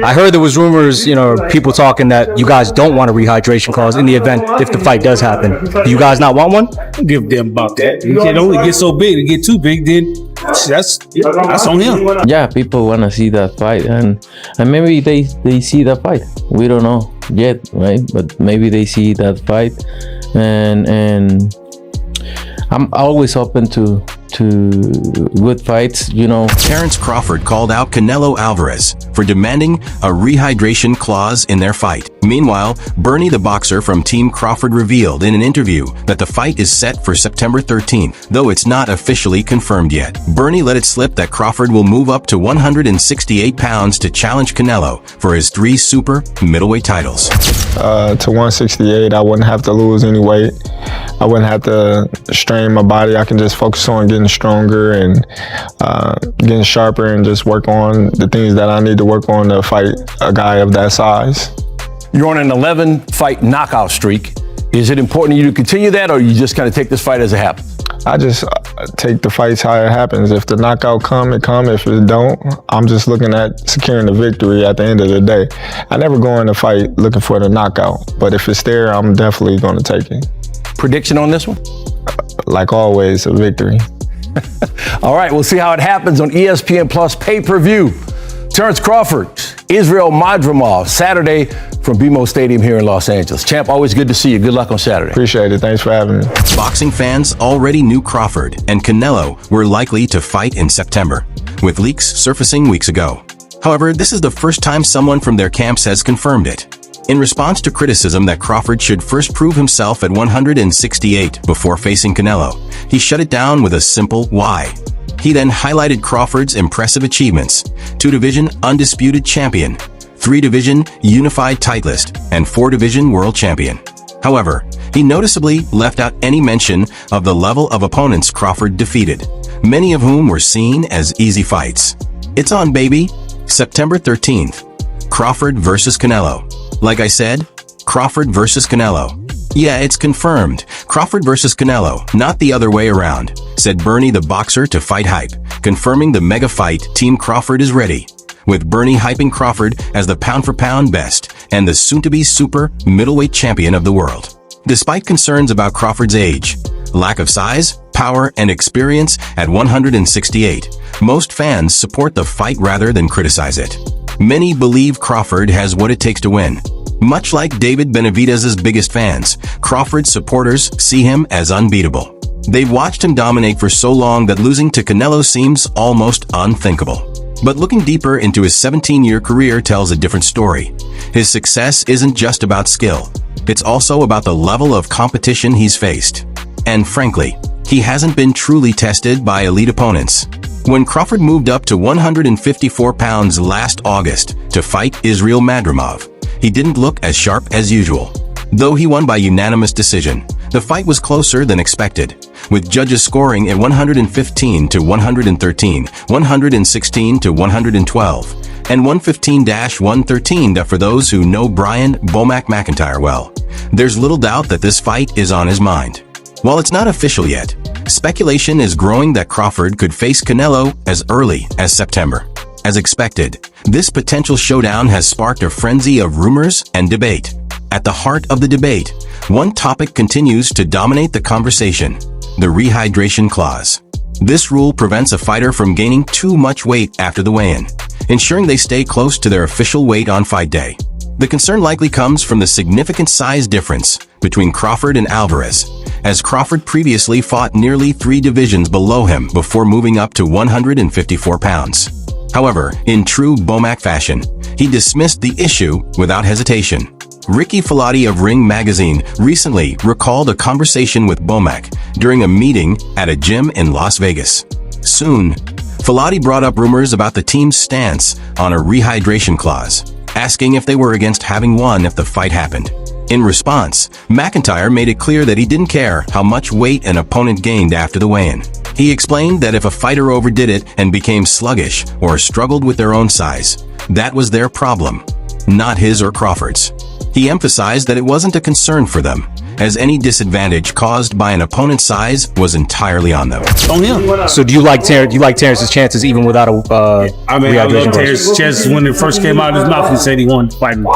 I heard there was rumors, people talking that you guys don't want a rehydration clause in the event if the fight does happen. Do you guys not want one? Give a damn about that. You can only get so big. To get too big, then that's on him. Yeah, people want to see that fight, and maybe they see that fight. We don't know yet, right? But maybe they see that fight, and I'm always open to good fights, Terence Crawford called out Canelo Alvarez for demanding a rehydration clause in their fight. Meanwhile, Bernie the boxer from Team Crawford revealed in an interview that the fight is set for September 13th, though it's not officially confirmed yet. Bernie let it slip that Crawford will move up to 168 pounds to challenge Canelo for his 3 super middleweight titles. To 168, I wouldn't have to lose any weight. I wouldn't have to strain my body. I can just focus on getting stronger and getting sharper and just work on the things that I need to work on to fight a guy of that size. You're on an 11-fight knockout streak. Is it important to you to continue that, or you just kind of take this fight as it happens? I just take the fights how it happens. If the knockout come, it come. If it don't, I'm just looking at securing the victory at the end of the day. I never go in a fight looking for the knockout, but if it's there, I'm definitely going to take it. Prediction on this one? Like always, a victory. All right, we'll see how it happens on ESPN Plus pay-per-view. Terence Crawford, Israel Madrimov, Saturday from BMO Stadium here in Los Angeles. Champ, always good to see you. Good luck on Saturday. Appreciate it. Thanks for having me. Boxing fans already knew Crawford and Canelo were likely to fight in September, with leaks surfacing weeks ago. However, this is the first time someone from their camps has confirmed it. In response to criticism that Crawford should first prove himself at 168 before facing Canelo, he shut it down with a simple why. He then highlighted Crawford's impressive achievements: 2-division undisputed champion, 3-division unified titleist, and 4-division world champion. However, he noticeably left out any mention of the level of opponents Crawford defeated, many of whom were seen as easy fights. It's on, baby. September 13th, Crawford versus Canelo. Like I said, Crawford versus Canelo. Yeah, it's confirmed. Crawford versus Canelo, not the other way around, said Bernie the boxer to Fight Hype, confirming the mega fight. Team Crawford is ready, with Bernie hyping Crawford as the pound-for-pound best and the soon-to-be super middleweight champion of the world. Despite concerns about Crawford's age, lack of size, power, and experience at 168, most fans support the fight rather than criticize it. Many believe Crawford has what it takes to win. Much like David Benavidez's biggest fans, Crawford's supporters see him as unbeatable. They've watched him dominate for so long that losing to Canelo seems almost unthinkable. But looking deeper into his 17-year career tells a different story. His success isn't just about skill. It's also about the level of competition he's faced. And frankly, he hasn't been truly tested by elite opponents. When Crawford moved up to 154 pounds last August to fight Israel Madrimov, he didn't look as sharp as usual. Though he won by unanimous decision, the fight was closer than expected, with judges scoring at 115 to 113, 116 to 112, and 115-113 for those who know Brian "Bomac" McIntyre well. There's little doubt that this fight is on his mind. While it's not official yet, speculation is growing that Crawford could face Canelo as early as September. As expected, this potential showdown has sparked a frenzy of rumors and debate. At the heart of the debate, one topic continues to dominate the conversation: the rehydration clause. This rule prevents a fighter from gaining too much weight after the weigh-in, ensuring they stay close to their official weight on fight day. The concern likely comes from the significant size difference between Crawford and Alvarez, as Crawford previously fought nearly 3 divisions below him before moving up to 154 pounds. However, in true Bomac fashion, he dismissed the issue without hesitation. Ricky Filati of Ring Magazine recently recalled a conversation with Bomac during a meeting at a gym in Las Vegas. Soon, Filati brought up rumors about the team's stance on a rehydration clause, asking if they were against having one if the fight happened. In response, McIntyre made it clear that he didn't care how much weight an opponent gained after the weigh-in. He explained that if a fighter overdid it and became sluggish or struggled with their own size, that was their problem, not his or Crawford's. He emphasized that it wasn't a concern for them, as any disadvantage caused by an opponent's size was entirely on them. On him. So do you like Terrence's chances even without a I mean, I rehydration love clause? Terrence's chances. When it first came out of his mouth, he said he wanted to fight me.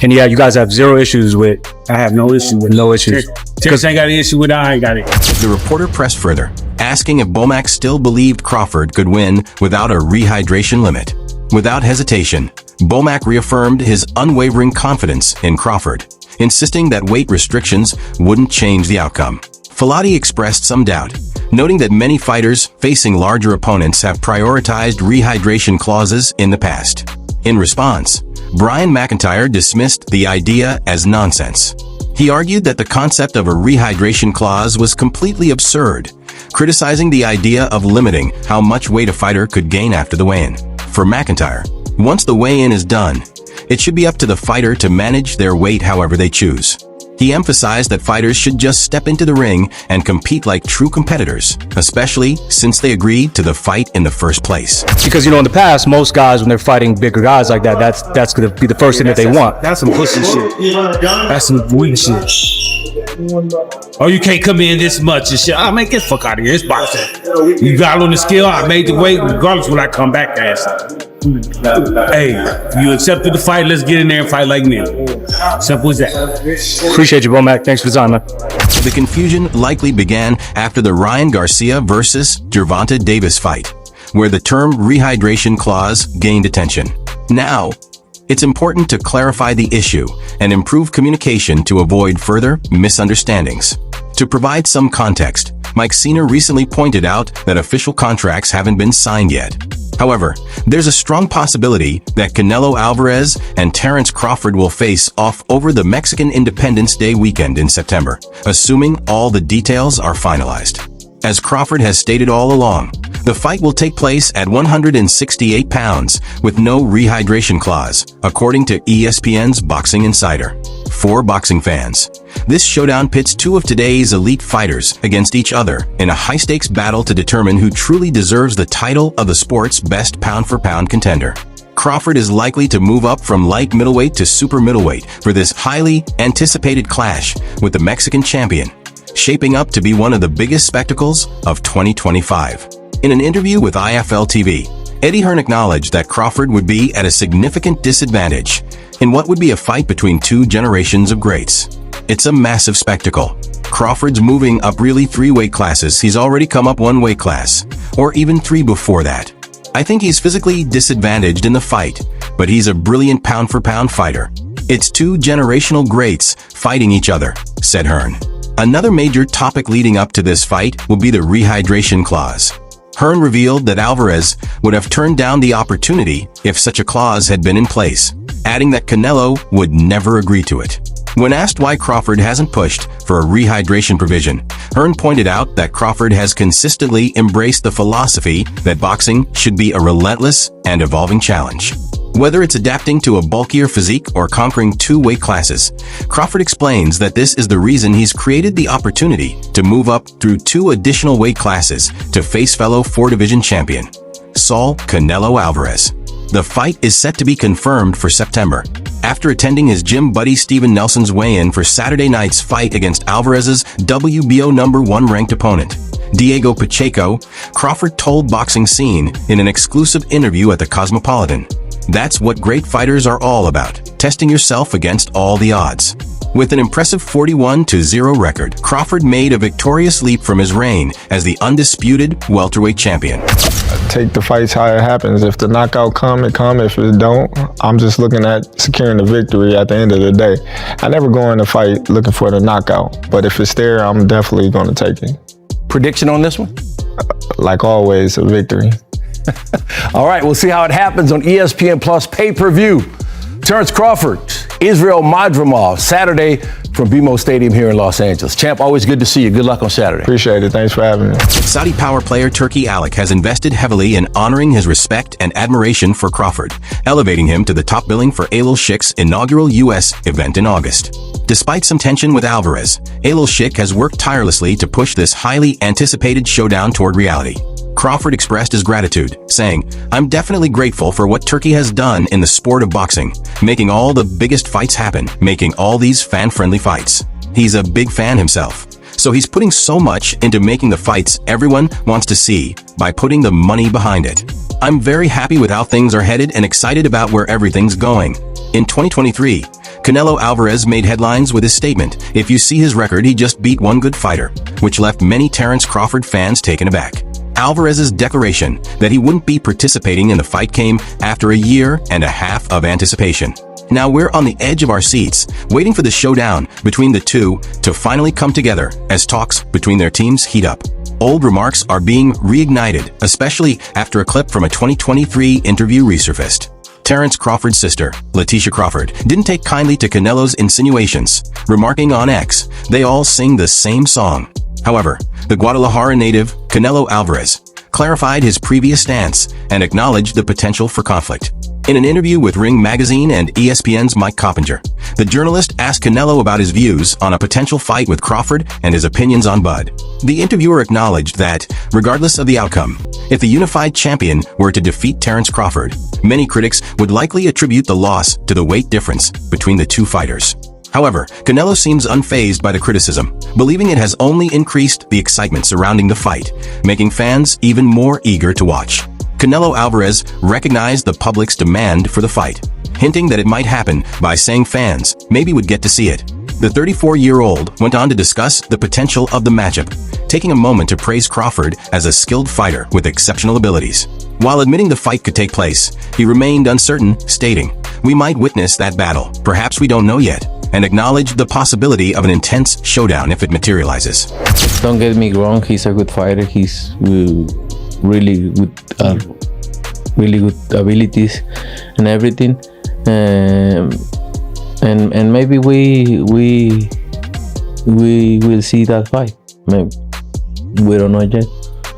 And yeah, you guys have zero issues with. I have no issue with it. No issues. Terrence ain't got an issue with it. I ain't got it. The reporter pressed further, asking if Bomac still believed Crawford could win without a rehydration limit. Without hesitation, Bomac reaffirmed his unwavering confidence in Crawford, insisting that weight restrictions wouldn't change the outcome. Filati expressed some doubt, noting that many fighters facing larger opponents have prioritized rehydration clauses in the past. In response, Brian McIntyre dismissed the idea as nonsense. He argued that the concept of a rehydration clause was completely absurd, criticizing the idea of limiting how much weight a fighter could gain after the weigh-in. For McIntyre, once the weigh-in is done, it should be up to the fighter to manage their weight however they choose. He emphasized that fighters should just step into the ring and compete like true competitors, especially since they agreed to the fight in the first place. Because, in the past, most guys, when they're fighting bigger guys like that, that's going to be the first thing that they want. That's some pussy shit. That's some weak shit. Oh, you can't come in this much and shit. I man, get the fuck out of here. It's boxing. You got on the scale. I made the weight regardless when I come back, ass. Hey, you accepted the fight. Let's get in there and fight like men. Simple as that. Appreciate you, Bomac. Thanks for the time, man. The confusion likely began after the Ryan Garcia versus Gervonta Davis fight, where the term rehydration clause gained attention. Now, it's important to clarify the issue and improve communication to avoid further misunderstandings. To provide some context, Mike Cena recently pointed out that official contracts haven't been signed yet. However, there's a strong possibility that Canelo Alvarez and Terence Crawford will face off over the Mexican Independence Day weekend in September, assuming all the details are finalized. As Crawford has stated all along, the fight will take place at 168 pounds with no rehydration clause, according to ESPN's Boxing Insider. For boxing fans, this showdown pits two of today's elite fighters against each other in a high-stakes battle to determine who truly deserves the title of the sport's best pound-for-pound contender. Crawford is likely to move up from light middleweight to super middleweight for this highly anticipated clash with the Mexican champion, shaping up to be one of the biggest spectacles of 2025. In an interview with IFL TV, Eddie Hearn acknowledged that Crawford would be at a significant disadvantage in what would be a fight between two generations of greats. It's a massive spectacle. Crawford's moving up really 3 weight classes. He's already come up 1 weight class, or even 3 before that. I think he's physically disadvantaged in the fight, but he's a brilliant pound-for-pound fighter. It's 2 generational greats fighting each other, said Hearn. Another major topic leading up to this fight will be the rehydration clause. Hearn revealed that Alvarez would have turned down the opportunity if such a clause had been in place, adding that Canelo would never agree to it. When asked why Crawford hasn't pushed for a rehydration provision, Hearn pointed out that Crawford has consistently embraced the philosophy that boxing should be a relentless and evolving challenge. Whether it's adapting to a bulkier physique or conquering 2 weight classes, Crawford explains that this is the reason he's created the opportunity to move up through 2 additional weight classes to face fellow 4-division champion, Saul Canelo Alvarez. The fight is set to be confirmed for September, after attending his gym buddy Steven Nelson's weigh-in for Saturday night's fight against Alvarez's WBO number 1 ranked opponent, Diego Pacheco. Crawford told Boxing Scene in an exclusive interview at the Cosmopolitan, "That's what great fighters are all about, testing yourself against all the odds." With an impressive 41-0 record, Crawford made a victorious leap from his reign as the undisputed welterweight champion. Take the fights how it happens. If the knockout come, it come. If it don't, I'm just looking at securing the victory at the end of the day. I never go in a fight looking for the knockout, but if it's there, I'm definitely going to take it. Prediction on this one? Like always, a victory. All right, we'll see how it happens on ESPN Plus pay-per-view. Terence Crawford, Israel Madrimov, Saturday from BMO Stadium here in Los Angeles. Champ, always good to see you. Good luck on Saturday. Appreciate it. Thanks for having me. Saudi power player Turki Alek has invested heavily in honoring his respect and admiration for Crawford, elevating him to the top billing for Alil Sheikh's inaugural U.S. event in August. Despite some tension with Alvarez, Alil Sheikh has worked tirelessly to push this highly anticipated showdown toward reality. Crawford expressed his gratitude, saying, "I'm definitely grateful for what Turkey has done in the sport of boxing, making all the biggest fights happen, making all these fan-friendly fights. He's a big fan himself. So he's putting so much into making the fights everyone wants to see by putting the money behind it. I'm very happy with how things are headed and excited about where everything's going." In 2023, Canelo Alvarez made headlines with his statement, "If you see his record, he just beat one good fighter," which left many Terence Crawford fans taken aback. Alvarez's declaration that he wouldn't be participating in the fight came after a year and a half of anticipation. Now we're on the edge of our seats, waiting for the showdown between the two to finally come together as talks between their teams heat up. Old remarks are being reignited, especially after a clip from a 2023 interview resurfaced. Terence Crawford's sister, Letitia Crawford, didn't take kindly to Canelo's insinuations, remarking on X, "They all sing the same song." However, the Guadalajara native, Canelo Alvarez, clarified his previous stance and acknowledged the potential for conflict. In an interview with Ring Magazine and ESPN's Mike Coppinger, the journalist asked Canelo about his views on a potential fight with Crawford and his opinions on Bud. The interviewer acknowledged that, regardless of the outcome, if the unified champion were to defeat Terence Crawford, many critics would likely attribute the loss to the weight difference between the two fighters. However, Canelo seems unfazed by the criticism, believing it has only increased the excitement surrounding the fight, making fans even more eager to watch. Canelo Alvarez recognized the public's demand for the fight, hinting that it might happen by saying fans maybe would get to see it. The 34-year-old went on to discuss the potential of the matchup, taking a moment to praise Crawford as a skilled fighter with exceptional abilities. While admitting the fight could take place, he remained uncertain, stating, "We might witness that battle, perhaps we don't know yet," and acknowledged the possibility of an intense showdown if it materializes. Don't get me wrong, he's a good fighter. He's really good abilities and everything. And maybe we will see that fight. Maybe. We don't know yet.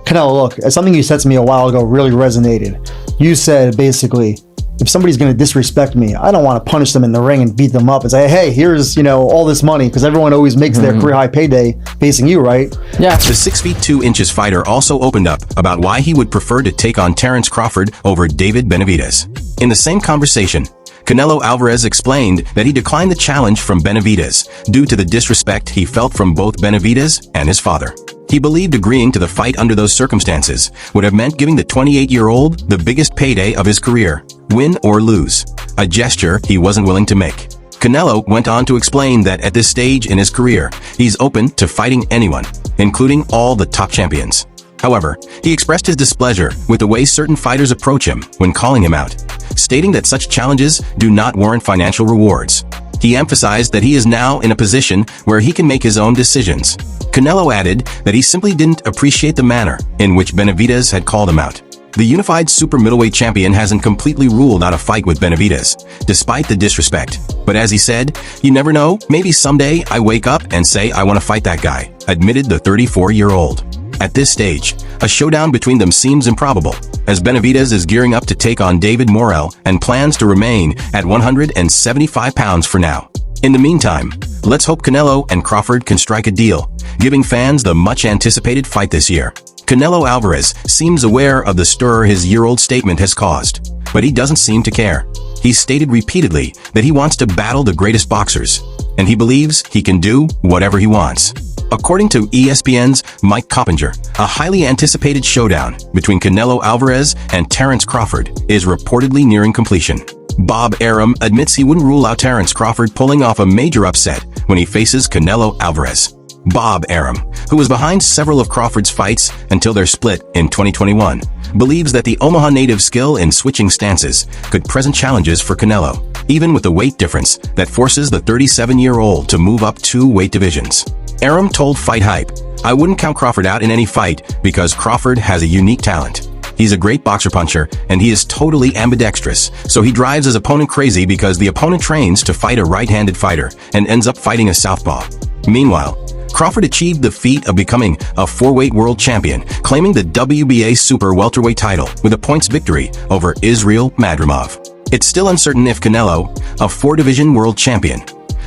Canelo, look, something you said to me a while ago really resonated. You said basically, if somebody's going to disrespect me, I don't want to punish them in the ring and beat them up and say, "Hey, here's, all this money," because everyone always makes their career high payday facing you, right? Yeah. The 6 feet 2 inches fighter also opened up about why he would prefer to take on Terence Crawford over David Benavidez. In the same conversation, Canelo Alvarez explained that he declined the challenge from Benavidez due to the disrespect he felt from both Benavidez and his father. He believed agreeing to the fight under those circumstances would have meant giving the 28-year-old the biggest payday of his career, win or lose, a gesture he wasn't willing to make. Canelo went on to explain that at this stage in his career, he's open to fighting anyone, including all the top champions. However, he expressed his displeasure with the way certain fighters approach him when calling him out, stating that such challenges do not warrant financial rewards. He emphasized that he is now in a position where he can make his own decisions. Canelo added that he simply didn't appreciate the manner in which Benavidez had called him out. The unified super middleweight champion hasn't completely ruled out a fight with Benavidez, despite the disrespect. But as he said, "You never know, maybe someday I wake up and say I want to fight that guy," admitted the 34-year-old. At this stage, a showdown between them seems improbable, as Benavidez is gearing up to take on David Morrell and plans to remain at 175 pounds for now. In the meantime, let's hope Canelo and Crawford can strike a deal, giving fans the much-anticipated fight this year. Canelo Alvarez seems aware of the stir his year-old statement has caused, but he doesn't seem to care. He's stated repeatedly that he wants to battle the greatest boxers, and he believes he can do whatever he wants. According to ESPN's Mike Coppinger, a highly anticipated showdown between Canelo Alvarez and Terence Crawford is reportedly nearing completion. Bob Arum admits he wouldn't rule out Terence Crawford pulling off a major upset when he faces Canelo Alvarez. Bob Arum, who was behind several of Crawford's fights until their split in 2021, believes that the Omaha native's skill in switching stances could present challenges for Canelo, even with the weight difference that forces the 37-year-old to move up 2 weight divisions. Arum told Fight Hype, "I wouldn't count Crawford out in any fight because Crawford has a unique talent. He's a great boxer puncher, and he is totally ambidextrous, so he drives his opponent crazy because the opponent trains to fight a right-handed fighter and ends up fighting a southpaw." Meanwhile, Crawford achieved the feat of becoming a 4-weight world champion, claiming the WBA super welterweight title with a points victory over Israel Madrimov. It's still uncertain if Canelo, a 4-division world champion,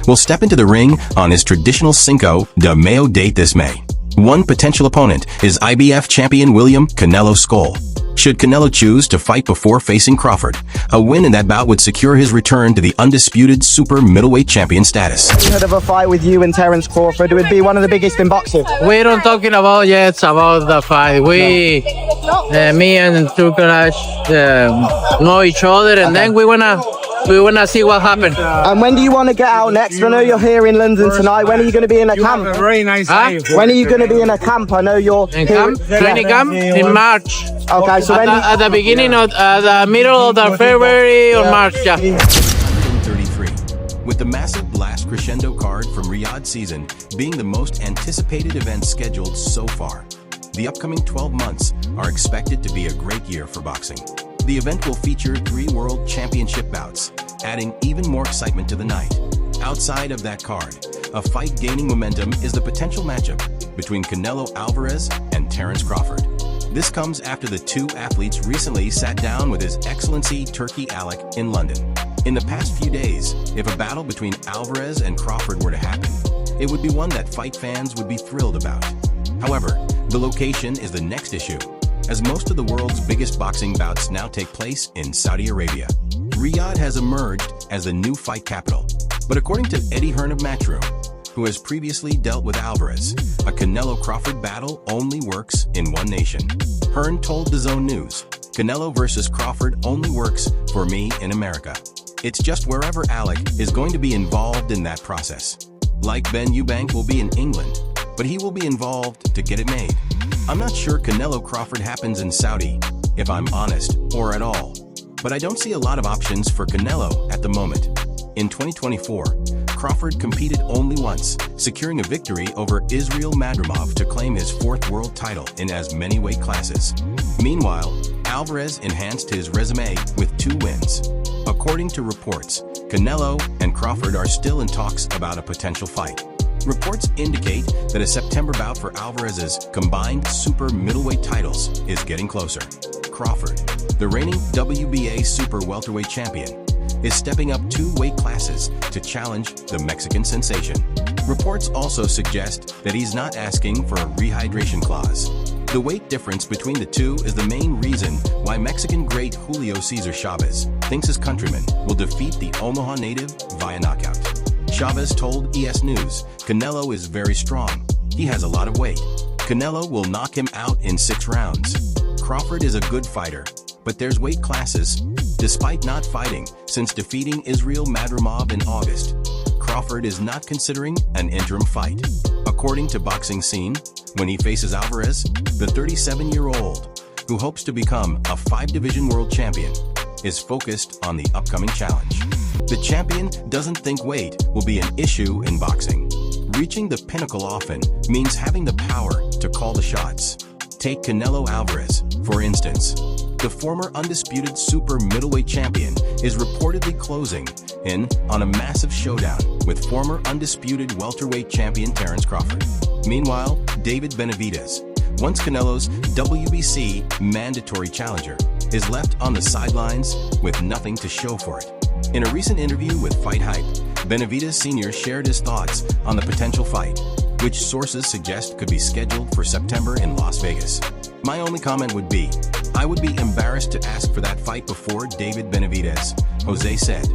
will step into the ring on his traditional Cinco de Mayo date this May. One potential opponent is IBF champion William Canelo Skull. Should Canelo choose to fight before facing Crawford, a win in that bout would secure his return to the undisputed super middleweight champion status. Heard of a fight with you and Terence Crawford? It would be one of the biggest in boxing. We don't talking about yet about the fight. Me and Turkarash know each other, and then we wanna see what happened. And when do you want to get out next? I know you're here in London tonight. When are you going to be in a camp? Very nice. When are you going to be in a camp? I know you're In here. camp, training camp in March. Okay, so when At the beginning of the middle of the February or March, yeah. 133. With the massive blast crescendo card from Riyadh season being the most anticipated event scheduled so far, the upcoming 12 months are expected to be a great year for boxing. The event will feature 3 world championship bouts, adding even more excitement to the night. Outside of that card, a fight gaining momentum is the potential matchup between Canelo Alvarez and Terence Crawford. This comes after the two athletes recently sat down with His Excellency Turki Alec in London. In the past few days, if a battle between Alvarez and Crawford were to happen, it would be one that fight fans would be thrilled about. However, the location is the next issue, as most of the world's biggest boxing bouts now take place in Saudi Arabia. Riyadh has emerged as the new fight capital, but according to Eddie Hearn of Matchroom, who has previously dealt with Alvarez, a Canelo-Crawford battle only works in one nation. Hearn told DAZN News, "Canelo versus Crawford only works for me in America. It's just wherever Alec is going to be involved in that process. Like Ben Eubank will be in England, but he will be involved to get it made. I'm not sure Canelo Crawford happens in Saudi, if I'm honest, or at all. But I don't see a lot of options for Canelo at the moment." In 2024, Crawford competed only once, securing a victory over Israel Madrimov to claim his 4th world title in as many weight classes. Meanwhile, Alvarez enhanced his resume with 2 wins. According to reports, Canelo and Crawford are still in talks about a potential fight. Reports indicate that a September bout for Alvarez's combined super middleweight titles is getting closer. Crawford, the reigning WBA super welterweight champion, is stepping up 2 weight classes to challenge the Mexican sensation. Reports also suggest that he's not asking for a rehydration clause. The weight difference between the two is the main reason why Mexican great Julio Cesar Chavez thinks his countryman will defeat the Omaha native via knockout. Chavez told ES News, "Canelo is very strong. He has a lot of weight. Canelo will knock him out in 6 rounds. Crawford is a good fighter, but there's weight classes." Despite not fighting since defeating Israel Madrimov in August, Crawford is not considering an interim fight. According to Boxing Scene, when he faces Alvarez, the 37-year-old, who hopes to become a 5-division world champion, is focused on the upcoming challenge. The champion doesn't think weight will be an issue in boxing. Reaching the pinnacle often means having the power to call the shots. Take Canelo Alvarez, for instance. The former undisputed super middleweight champion is reportedly closing in on a massive showdown with former undisputed welterweight champion Terence Crawford. Meanwhile, David Benavidez, once Canelo's WBC mandatory challenger, is left on the sidelines with nothing to show for it. In a recent interview with Fight Hype, Benavidez Sr. shared his thoughts on the potential fight, which sources suggest could be scheduled for September in Las Vegas. "My only comment would be, I would be embarrassed to ask for that fight before David Benavidez," Jose said.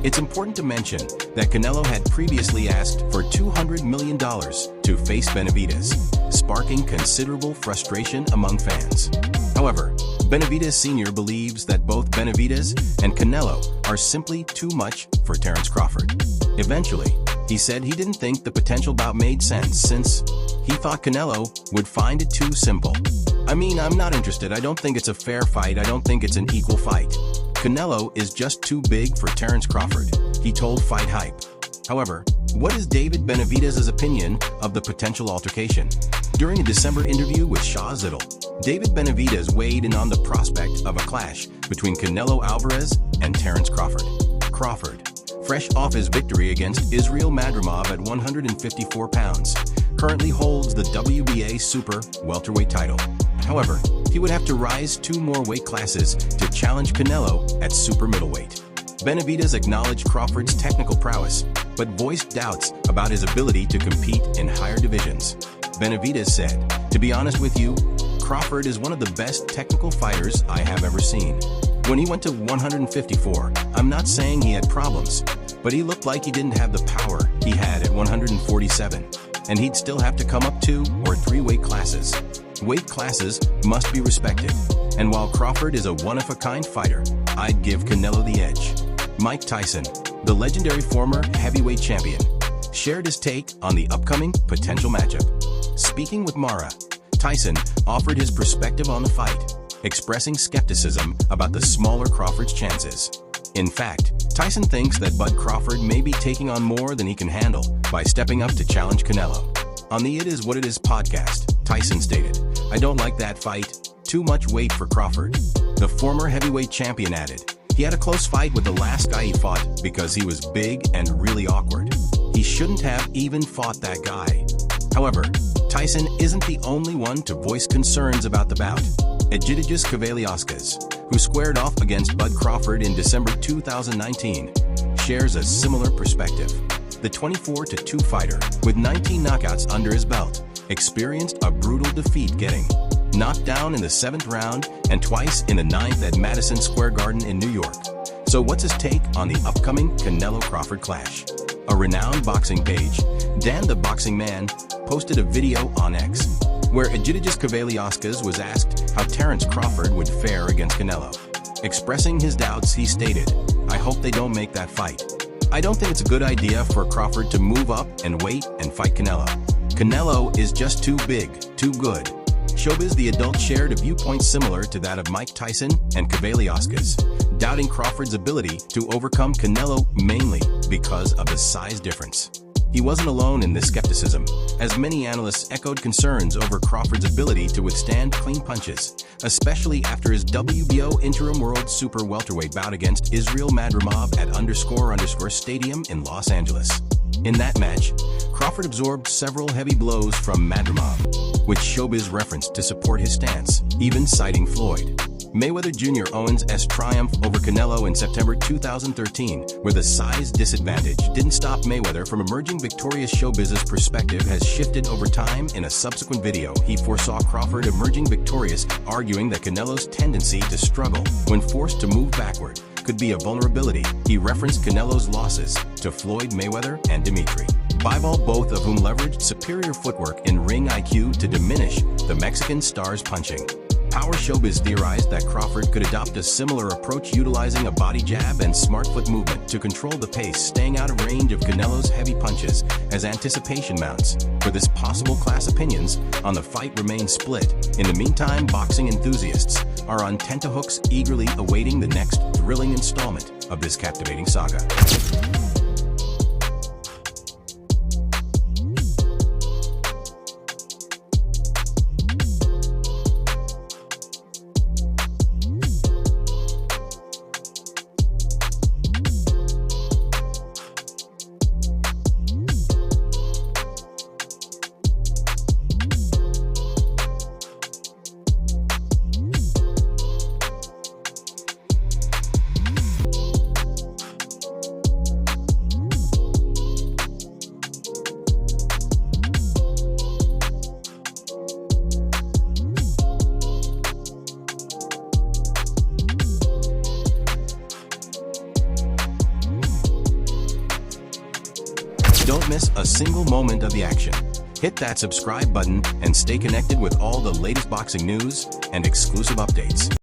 It's important to mention that Canelo had previously asked for $200 million to face Benavidez, sparking considerable frustration among fans. However, Benavidez Sr. believes that both Benavidez and Canelo are simply too much for Terence Crawford. Eventually, he said he didn't think the potential bout made sense since he thought Canelo would find it too simple. "I mean, I'm not interested. I don't think it's a fair fight. I don't think it's an equal fight. Canelo is just too big for Terence Crawford," he told Fight Hype. However, what is David Benavidez's opinion of the potential altercation? During a December interview with Shah Zittel, David Benavidez weighed in on the prospect of a clash between Canelo Alvarez and Terence Crawford. Crawford, fresh off his victory against Israel Madrimov at 154 pounds, currently holds the WBA super welterweight title. However, he would have to rise 2 more weight classes to challenge Canelo at super middleweight. Benavidez acknowledged Crawford's technical prowess, but voiced doubts about his ability to compete in higher divisions. Benavidez said, "To be honest with you, Crawford is one of the best technical fighters I have ever seen. When he went to 154, I'm not saying he had problems, but he looked like he didn't have the power he had at 147, and he'd still have to come up 2 or 3 weight classes. Weight classes must be respected, and while Crawford is a one-of-a-kind fighter, I'd give Canelo the edge." Mike Tyson, the legendary former heavyweight champion, shared his take on the upcoming potential matchup. Speaking with Mara, Tyson offered his perspective on the fight, expressing skepticism about the smaller Crawford's chances. In fact, Tyson thinks that Bud Crawford may be taking on more than he can handle by stepping up to challenge Canelo. On the It Is What It Is podcast, Tyson stated, "I don't like that fight. Too much weight for Crawford." The former heavyweight champion added, "He had a close fight with the last guy he fought because he was big and really awkward. He shouldn't have even fought that guy." However, Tyson isn't the only one to voice concerns about the bout. Rehydration Cavaliauskas, who squared off against Bud Crawford in December 2019, shares a similar perspective. The 24-2 fighter, with 19 knockouts under his belt, experienced a brutal defeat, getting knocked down in the 7th round and twice in the 9th at Madison Square Garden in New York. So what's his take on the upcoming Canelo-Crawford clash? A renowned boxing page, Dan the Boxing Man, posted a video on X, where Rehydration Cavaliauskas was asked how Terence Crawford would fare against Canelo. Expressing his doubts, he stated, "I hope they don't make that fight. I don't think it's a good idea for Crawford to move up and wait and fight Canelo. Canelo is just too big, too good." Showbiz the Adult shared a viewpoint similar to that of Mike Tyson and Cavaliauskas, doubting Crawford's ability to overcome Canelo mainly because of the size difference. He wasn't alone in this skepticism, as many analysts echoed concerns over Crawford's ability to withstand clean punches, especially after his WBO Interim World Super Welterweight bout against Israel Madrimov at __ Stadium in Los Angeles. In that match, Crawford absorbed several heavy blows from Madrimov, which Showbiz referenced to support his stance, even citing Floyd Mayweather Jr. Owens' triumph over Canelo in September 2013, where the size disadvantage didn't stop Mayweather from emerging victorious. Showbiz's perspective has shifted over time. In a subsequent video, he foresaw Crawford emerging victorious, arguing that Canelo's tendency to struggle when forced to move backward could be a vulnerability. He referenced Canelo's losses to Floyd Mayweather and Dimitri Bivol, both of whom leveraged superior footwork and ring IQ to diminish the Mexican star's punching power. Showbiz theorized that Crawford could adopt a similar approach, utilizing a body jab and smart foot movement to control the pace, staying out of range of Canelo's heavy punches as anticipation mounts. For this possible class, opinions on the fight remain split. In the meantime, boxing enthusiasts are on tenterhooks, eagerly awaiting the next thrilling installment of this captivating saga. Don't miss a single moment of the action. Hit that subscribe button and stay connected with all the latest boxing news and exclusive updates.